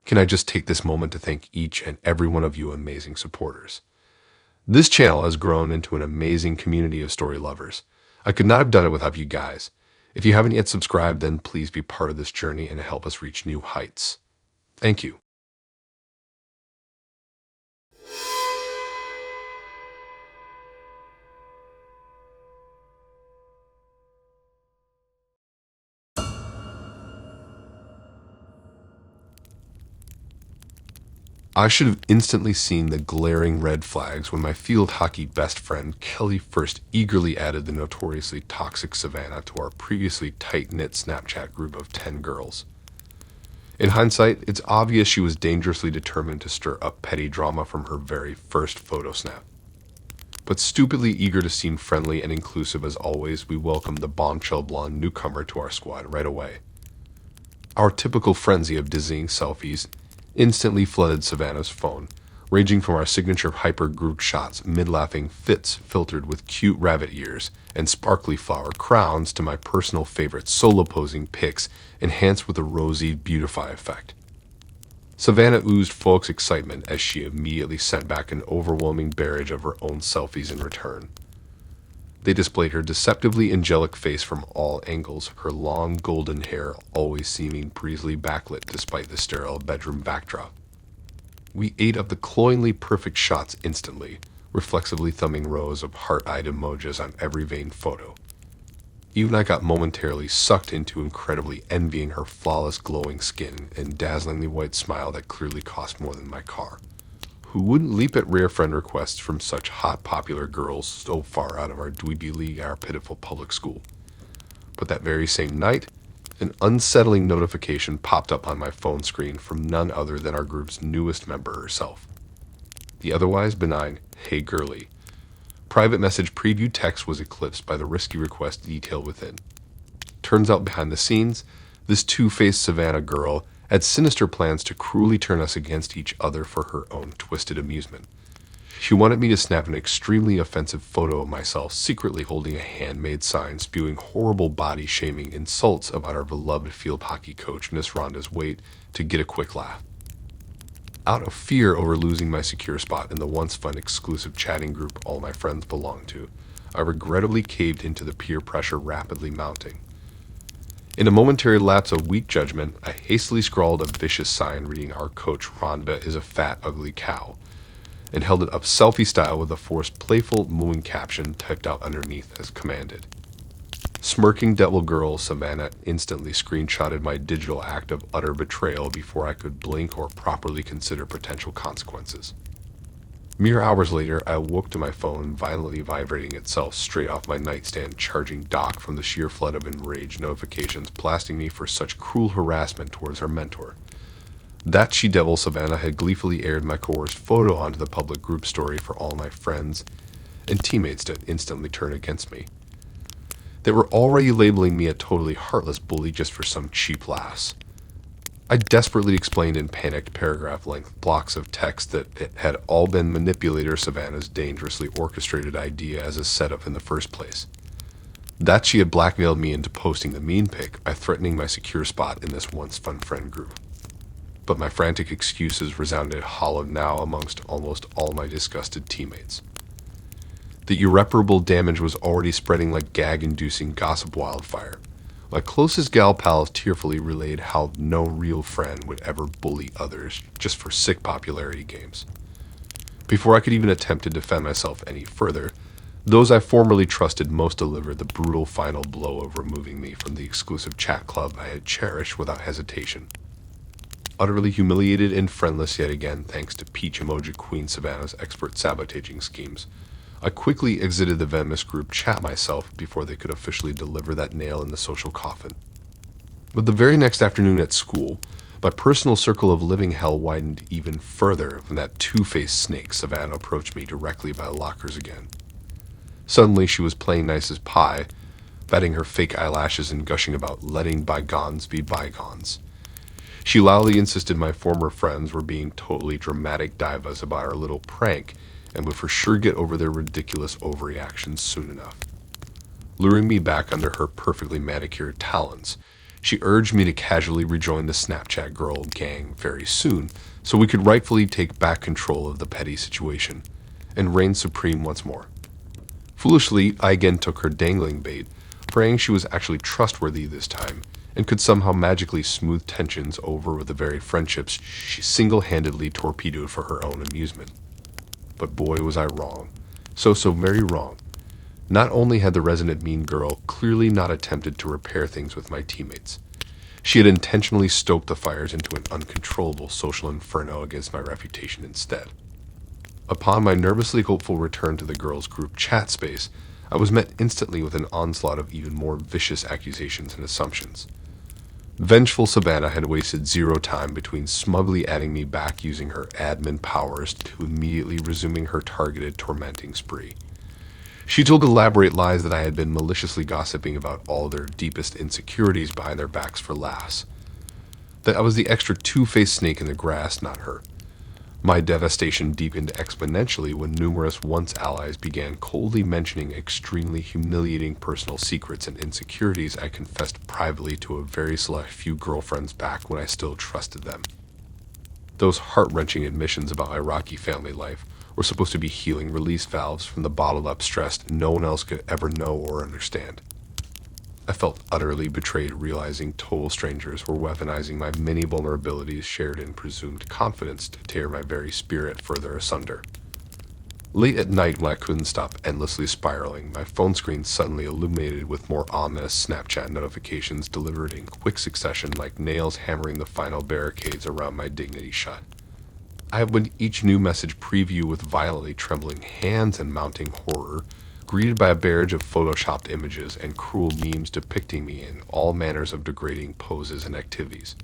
can I just take this moment to thank each and every one of you amazing supporters. This channel has grown into an amazing community of story lovers. I could not have done it without you guys. If you haven't yet subscribed, then please be part of this journey and help us reach new heights. Thank you. I should have instantly seen the glaring red flags when my field hockey best friend Kelly first eagerly added the notoriously toxic Savannah to our previously tight-knit Snapchat group of 10 girls. In hindsight, it's obvious she was dangerously determined to stir up petty drama from her very first photo snap. But stupidly eager to seem friendly and inclusive as always, we welcomed the bombshell blonde newcomer to our squad right away. Our typical frenzy of dizzying selfies instantly flooded Savannah's phone, ranging from our signature hyper-grouped shots, mid-laughing fits filtered with cute rabbit ears and sparkly flower crowns to my personal favorite solo-posing pics enhanced with a rosy beautify effect. Savannah oozed folks' excitement as she immediately sent back an overwhelming barrage of her own selfies in return. They displayed her deceptively angelic face from all angles, her long golden hair always seeming breezily backlit despite the sterile bedroom backdrop. We ate up the cloyingly perfect shots instantly, reflexively thumbing rows of heart-eyed emojis on every vain photo. Even I got momentarily sucked into incredibly envying her flawless glowing skin and dazzlingly white smile that clearly cost more than my car. Who wouldn't leap at rare friend requests from such hot, popular girls so far out of our dweeby league, our pitiful public school? But that very same night, an unsettling notification popped up on my phone screen from none other than our group's newest member herself. The otherwise benign, "Hey girly." Private message preview text was eclipsed by the risky request detail within. Turns out behind the scenes, this two-faced Savannah girl had sinister plans to cruelly turn us against each other for her own twisted amusement. She wanted me to snap an extremely offensive photo of myself secretly holding a handmade sign spewing horrible body-shaming insults about our beloved field hockey coach Miss Rhonda's weight to get a quick laugh. Out of fear over losing my secure spot in the once fun exclusive chatting group all my friends belonged to, I regrettably caved into the peer pressure rapidly mounting. In a momentary lapse of weak judgment, I hastily scrawled a vicious sign reading "Our coach Rhonda is a fat, ugly cow," and held it up selfie style with a forced, playful, mooing caption typed out underneath as commanded. Smirking devil girl Savannah instantly screenshotted my digital act of utter betrayal before I could blink or properly consider potential consequences. Mere hours later, I awoke to my phone violently vibrating itself straight off my nightstand, charging dock from the sheer flood of enraged notifications blasting me for such cruel harassment towards her mentor. That she-devil Savannah had gleefully aired my coerced photo onto the public group story for all my friends and teammates to instantly turn against me. They were already labeling me a totally heartless bully just for some cheap laughs. I desperately explained in panicked paragraph-length blocks of text that it had all been manipulator Savannah's dangerously orchestrated idea as a setup in the first place. That she had blackmailed me into posting the mean pic by threatening my secure spot in this once fun friend group. But my frantic excuses resounded hollow now amongst almost all my disgusted teammates. The irreparable damage was already spreading like gag-inducing gossip wildfire. My closest gal pals tearfully relayed how no real friend would ever bully others just for sick popularity games. Before I could even attempt to defend myself any further, those I formerly trusted most delivered the brutal final blow of removing me from the exclusive chat club I had cherished without hesitation. Utterly humiliated and friendless yet again thanks to Peach Emoji Queen Savannah's expert sabotaging schemes, I quickly exited the venomous group chat myself before they could officially deliver that nail in the social coffin. But the very next afternoon at school, my personal circle of living hell widened even further when that two-faced snake Savannah approached me directly by the lockers again. Suddenly she was playing nice as pie, batting her fake eyelashes and gushing about letting bygones be bygones. She loudly insisted my former friends were being totally dramatic divas about our little prank and would for sure get over their ridiculous overreactions soon enough. Luring me back under her perfectly manicured talons, She urged me to casually rejoin the Snapchat girl gang very soon, so we could rightfully take back control of the petty situation and reign supreme once more. Foolishly, I again took her dangling bait, praying she was actually trustworthy this time and could somehow magically smooth tensions over with the very friendships she single-handedly torpedoed for her own amusement. But boy, was I wrong. So very wrong. Not only had the resident mean girl clearly not attempted to repair things with my teammates, she had intentionally stoked the fires into an uncontrollable social inferno against my reputation instead. Upon my nervously hopeful return to the girls' group chat space, I was met instantly with an onslaught of even more vicious accusations and assumptions. Vengeful Savannah had wasted zero time between smugly adding me back using her admin powers to immediately resuming her targeted tormenting spree. She told elaborate lies that I had been maliciously gossiping about all their deepest insecurities behind their backs for laughs. That I was the extra two-faced snake in the grass, not her. My devastation deepened exponentially when numerous once allies began coldly mentioning extremely humiliating personal secrets and insecurities I confessed privately to a very select few girlfriends back when I still trusted them. Those heart-wrenching admissions about my rocky family life were supposed to be healing release valves from the bottled-up stress no one else could ever know or understand. I felt utterly betrayed, realizing total strangers were weaponizing my many vulnerabilities shared in presumed confidence to tear my very spirit further asunder. Late at night, when I couldn't stop endlessly spiraling, my phone screen suddenly illuminated with more ominous Snapchat notifications delivered in quick succession like nails hammering the final barricades around my dignity shut. I opened each new message preview with violently trembling hands and mounting horror, greeted by a barrage of photoshopped images and cruel memes depicting me in all manners of degrading poses and activities.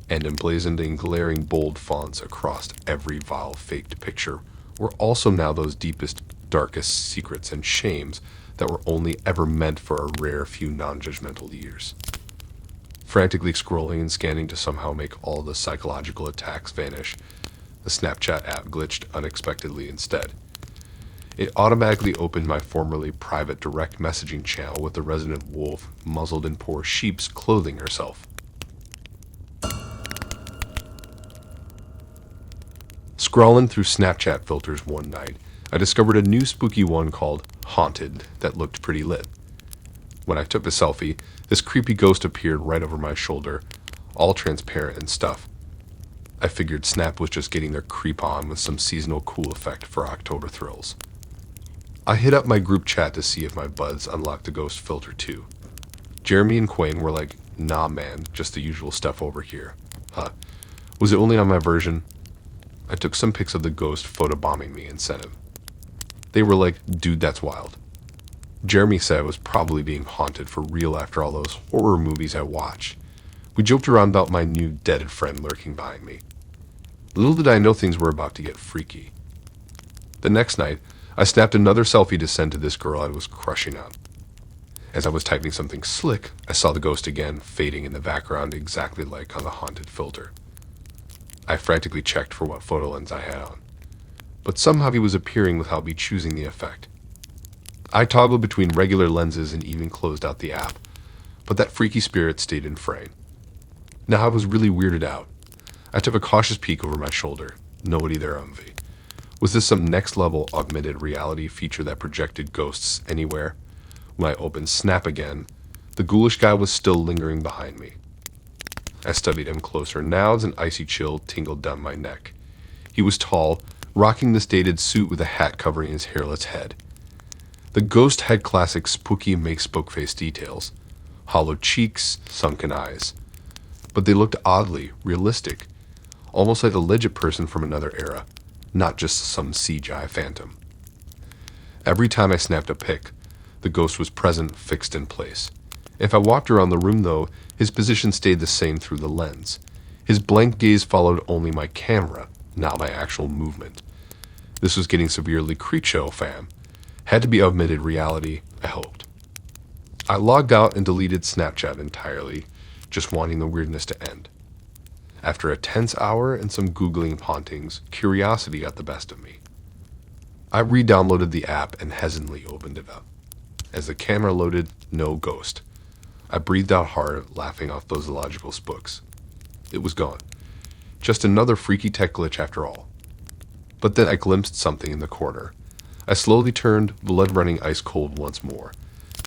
And emblazoned in glaring bold fonts across every vile faked picture were also now those deepest, darkest secrets and shames that were only ever meant for a rare few non-judgmental ears. Frantically scrolling and scanning to somehow make all the psychological attacks vanish, the Snapchat app glitched unexpectedly instead. It automatically opened my formerly private direct messaging channel with the resident wolf muzzled in poor sheep's clothing herself. Scrolling through Snapchat filters one night, I discovered a new spooky one called Haunted that looked pretty lit. When I took the selfie, this creepy ghost appeared right over my shoulder, all transparent and stuff. I figured Snap was just getting their creep on with some seasonal cool effect for October thrills. I hit up my group chat to see if my buds unlocked the ghost filter too. Jeremy and Quayne were like, nah man, just the usual stuff over here. Huh. Was it only on my version? I took some pics of the ghost photobombing me and sent him. They were like, dude, that's wild. Jeremy said I was probably being haunted for real after all those horror movies I watched. We joked around about my new dead friend lurking behind me. Little did I know things were about to get freaky. The next night, I snapped another selfie to send to this girl I was crushing on. As I was typing something slick, I saw the ghost again, fading in the background exactly like on the haunted filter. I frantically checked for what photo lens I had on, but somehow he was appearing without me choosing the effect. I toggled between regular lenses and even closed out the app, but that freaky spirit stayed in frame. Now I was really weirded out. I took a cautious peek over my shoulder. Nobody there on me. Was this some next-level augmented reality feature that projected ghosts anywhere? When I opened Snap again, the ghoulish guy was still lingering behind me. I studied him closer. Now as an icy chill tingled down my neck. He was tall, rocking this dated suit with a hat covering his hairless head. The ghost had classic spooky make-spoke face details. Hollow cheeks, sunken eyes. But they looked oddly realistic, almost like a legit person from another era. Not just some CGI phantom. Every time I snapped a pic, the ghost was present, fixed in place. If I walked around the room, though, his position stayed the same through the lens. His blank gaze followed only my camera, not my actual movement. This was getting severely creepshow, fam. Had to be augmented reality, I hoped. I logged out and deleted Snapchat entirely, just wanting the weirdness to end. After a tense hour and some Googling hauntings, curiosity got the best of me. I re-downloaded the app and hesitantly opened it up. As the camera loaded, no ghost. I breathed out hard, laughing off those illogical spooks. It was gone. Just another freaky tech glitch after all. But then I glimpsed something in the corner. I slowly turned, blood running ice cold once more.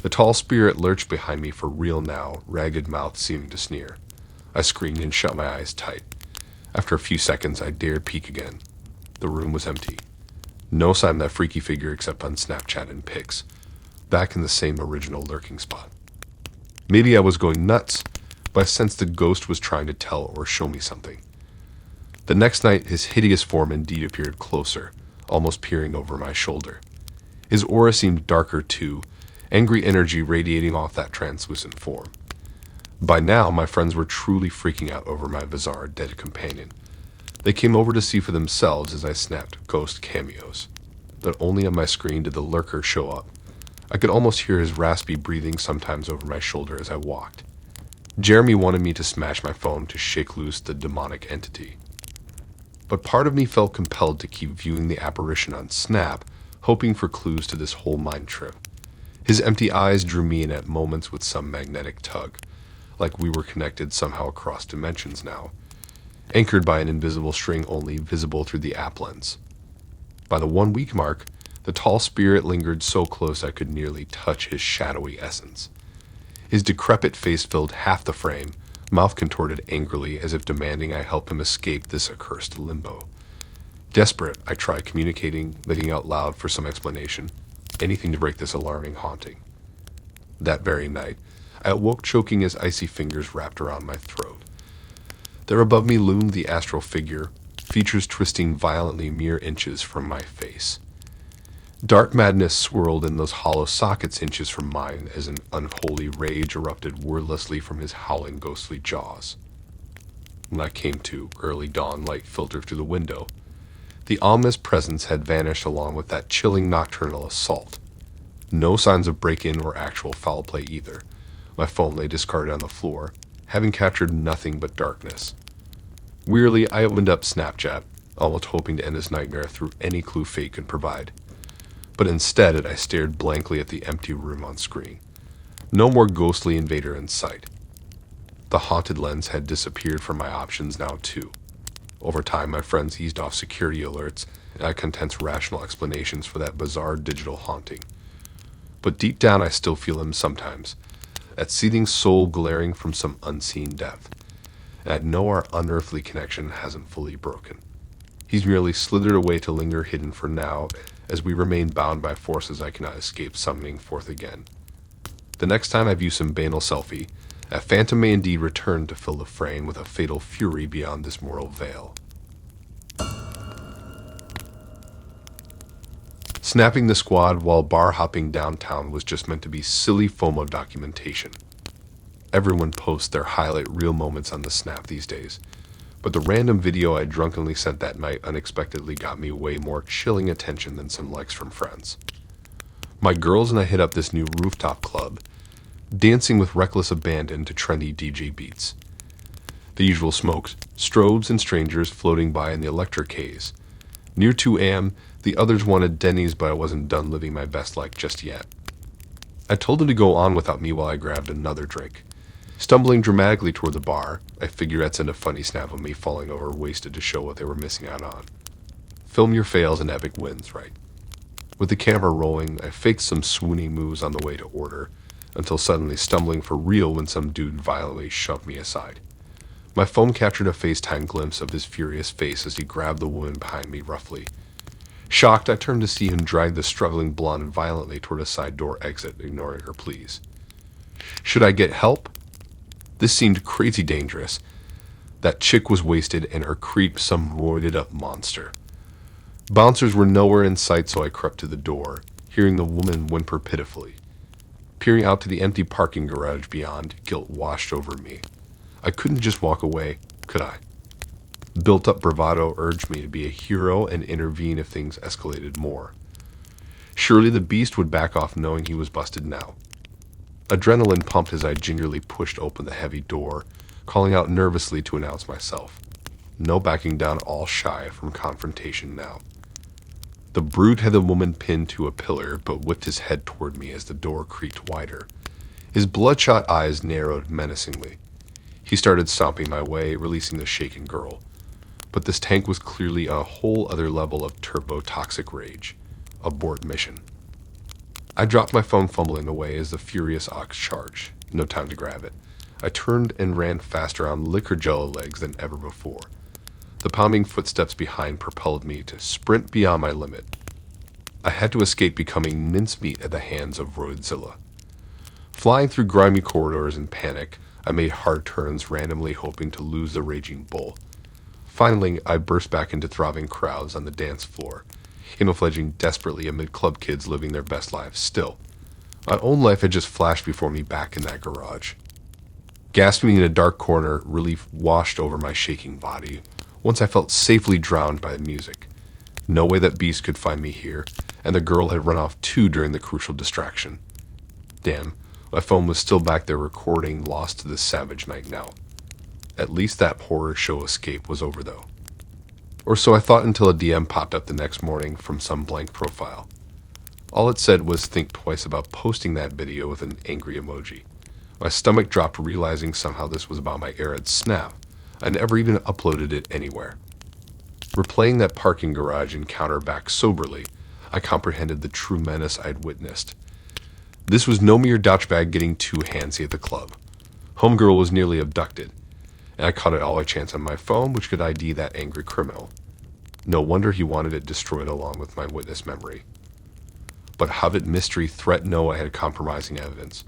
The tall spirit lurched behind me for real now, ragged mouth seeming to sneer. I screamed and shut my eyes tight. After a few seconds, I dared peek again. The room was empty. No sign of that freaky figure except on Snapchat and pics. Back in the same original lurking spot. Maybe I was going nuts, but I sensed the ghost was trying to tell or show me something. The next night, his hideous form indeed appeared closer, almost peering over my shoulder. His aura seemed darker too, angry energy radiating off that translucent form. By now, my friends were truly freaking out over my bizarre dead companion. They came over to see for themselves as I snapped ghost cameos. But only on my screen did the lurker show up. I could almost hear his raspy breathing sometimes over my shoulder as I walked. Jeremy wanted me to smash my phone to shake loose the demonic entity. But part of me felt compelled to keep viewing the apparition on Snap, hoping for clues to this whole mind trip. His empty eyes drew me in at moments with some magnetic tug, like we were connected somehow across dimensions now, anchored by an invisible string only visible through the app lens. By the 1 week mark, the tall spirit lingered so close I could nearly touch his shadowy essence. His decrepit face filled half the frame, mouth contorted angrily as if demanding I help him escape this accursed limbo. Desperate, I tried communicating, letting out loud for some explanation, anything to break this alarming haunting. That very night, I awoke choking as icy fingers wrapped around my throat. There above me loomed the astral figure, features twisting violently mere inches from my face. Dark madness swirled in those hollow sockets inches from mine as an unholy rage erupted wordlessly from his howling ghostly jaws. When I came to, early dawn light filtered through the window. The ominous presence had vanished along with that chilling nocturnal assault. No signs of break-in or actual foul play either. My phone lay discarded on the floor, having captured nothing but darkness. Wearily, I opened up Snapchat, almost hoping to end this nightmare through any clue fate could provide. But instead, I stared blankly at the empty room on screen. No more ghostly invader in sight. The haunted lens had disappeared from my options now too. Over time, my friends eased off security alerts, and I condensed rational explanations for that bizarre digital haunting. But deep down, I still feel him sometimes, that seething soul glaring from some unseen depth. And I know our unearthly connection hasn't fully broken. He's merely slithered away to linger hidden for now, as we remain bound by forces I cannot escape summoning forth again. The next time I view some banal selfie, that phantom may indeed return to fill the frame with a fatal fury beyond this mortal veil. Snapping the squad while bar hopping downtown was just meant to be silly FOMO documentation. Everyone posts their highlight reel moments on the Snap these days, but the random video I drunkenly sent that night unexpectedly got me way more chilling attention than some likes from friends. My girls and I hit up this new rooftop club, dancing with reckless abandon to trendy DJ beats. The usual smokes, strobes, and strangers floating by in the electric haze. Near 2 a.m., the others wanted Denny's, but I wasn't done living my best life just yet. I told them to go on without me while I grabbed another drink. Stumbling dramatically toward the bar, I figured I'd send a funny snap of me falling over wasted to show what they were missing out on. Film your fails and epic wins, right? With the camera rolling, I faked some swooning moves on the way to order, until suddenly stumbling for real when some dude violently shoved me aside. My phone captured a FaceTime glimpse of his furious face as he grabbed the woman behind me roughly. Shocked, I turned to see him drag the struggling blonde violently toward a side door exit, ignoring her pleas. Should I get help? This seemed crazy dangerous. That chick was wasted and her creep some roided-up monster. Bouncers were nowhere in sight, so I crept to the door, hearing the woman whimper pitifully. Peering out to the empty parking garage beyond, guilt washed over me. I couldn't just walk away, could I? Built-up bravado urged me to be a hero and intervene if things escalated more. Surely the beast would back off knowing he was busted now. Adrenaline pumped as I gingerly pushed open the heavy door, calling out nervously to announce myself. No backing down, all shy from confrontation now. The brute had the woman pinned to a pillar, but whipped his head toward me as the door creaked wider. His bloodshot eyes narrowed menacingly. He started stomping my way, releasing the shaken girl. But this tank was clearly on a whole other level of turbo-toxic rage. Abort mission. I dropped my phone, fumbling away as the furious ox charged. No time to grab it. I turned and ran faster on liquor jello legs than ever before. The pounding footsteps behind propelled me to sprint beyond my limit. I had to escape becoming mincemeat at the hands of Roidzilla. Flying through grimy corridors in panic, I made hard turns, randomly hoping to lose the raging bull. Finally, I burst back into throbbing crowds on the dance floor, camouflaging desperately amid club kids living their best lives still. My own life had just flashed before me back in that garage. Gasping in a dark corner, relief washed over my shaking body, once I felt safely drowned by the music. No way that beast could find me here, and the girl had run off too during the crucial distraction. Damn, my phone was still back there recording, lost to this savage night now. At least that horror show escape was over though. Or so I thought until a DM popped up the next morning from some blank profile. All it said was think twice about posting that video with an angry emoji. My stomach dropped, realizing somehow this was about my arid snap. I never even uploaded it anywhere. Replaying that parking garage encounter back soberly, I comprehended the true menace I'd witnessed. This was no mere douchebag getting too handsy at the club. Homegirl was nearly abducted, and I caught it all a chance on my phone, which could ID that angry criminal. No wonder he wanted it destroyed along with my witness memory. But how did Mystery Threat know I had compromising evidence?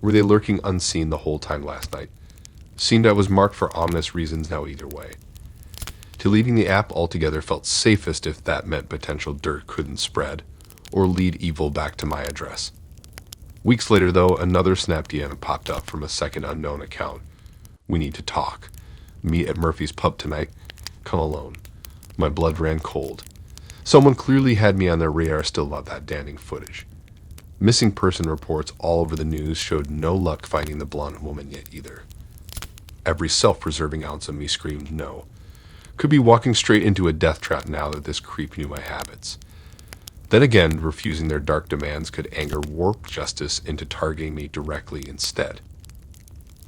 Were they lurking unseen the whole time last night? Seemed I was marked for ominous reasons now either way. Deleting the app altogether felt safest if that meant potential dirt couldn't spread, or lead evil back to my address. Weeks later, though, another Snap DM popped up from a second unknown account. We need to talk. Meet at Murphy's pub tonight. Come alone. My blood ran cold. Someone clearly had me on their radar still about that damning footage. Missing person reports all over the news showed no luck finding the blonde woman yet either. Every self-preserving ounce of me screamed no. Could be walking straight into a death trap now that this creep knew my habits. Then again, refusing their dark demands could anger warp justice into targeting me directly instead.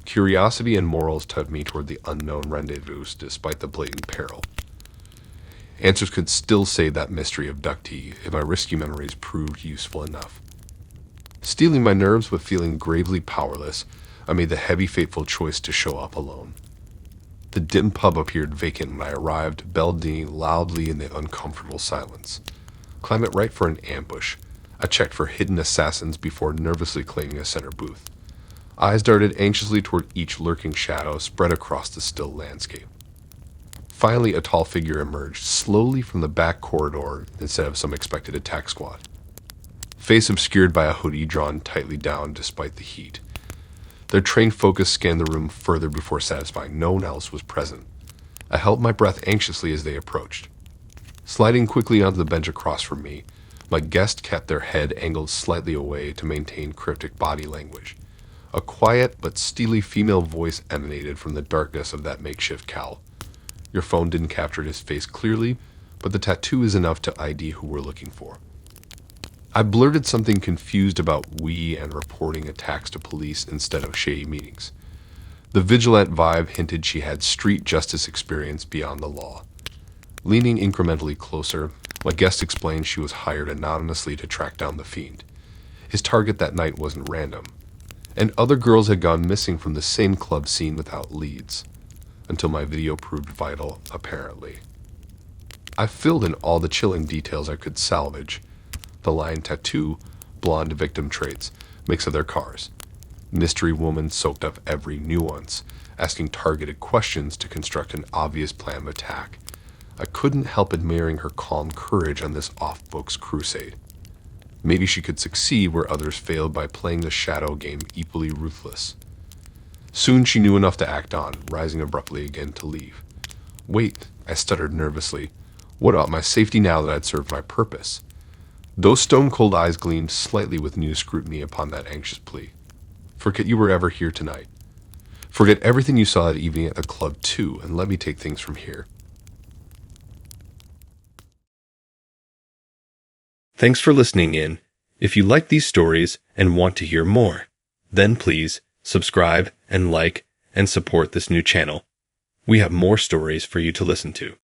Curiosity and morals tugged me toward the unknown rendezvous despite the blatant peril. Answers could still save that mystery abductee if my risky memories proved useful enough. Steeling my nerves but feeling gravely powerless, I made the heavy, fateful choice to show up alone. The dim pub appeared vacant when I arrived, bell dinging loudly in the uncomfortable silence. Climb it right for an ambush. I checked for hidden assassins before nervously claiming a center booth. Eyes darted anxiously toward each lurking shadow spread across the still landscape. Finally, a tall figure emerged slowly from the back corridor instead of some expected attack squad. Face obscured by a hoodie drawn tightly down despite the heat. Their trained focus scanned the room further before satisfying no one else was present. I held my breath anxiously as they approached. Sliding quickly onto the bench across from me, my guest kept their head angled slightly away to maintain cryptic body language. A quiet but steely female voice emanated from the darkness of that makeshift cowl. Your phone didn't capture his face clearly, but the tattoo is enough to ID who we're looking for. I blurted something confused about we and reporting attacks to police instead of shady meetings. The vigilant vibe hinted she had street justice experience beyond the law. Leaning incrementally closer, my guest explained she was hired anonymously to track down the fiend. His target that night wasn't random, and other girls had gone missing from the same club scene without leads, until my video proved vital, apparently. I filled in all the chilling details I could salvage. The lion tattoo, blonde victim traits, mix of their cars. Mystery woman soaked up every nuance, asking targeted questions to construct an obvious plan of attack. I couldn't help admiring her calm courage on this off-books crusade. Maybe she could succeed where others failed by playing the shadow game equally ruthless. Soon she knew enough to act on, rising abruptly again to leave. Wait, I stuttered nervously. What about my safety now that I'd served my purpose? Those stone-cold eyes gleamed slightly with new scrutiny upon that anxious plea. Forget you were ever here tonight. Forget everything you saw that evening at the club too, and let me take things from here. Thanks for listening in. If you like these stories and want to hear more, then please subscribe and like and support this new channel. We have more stories for you to listen to.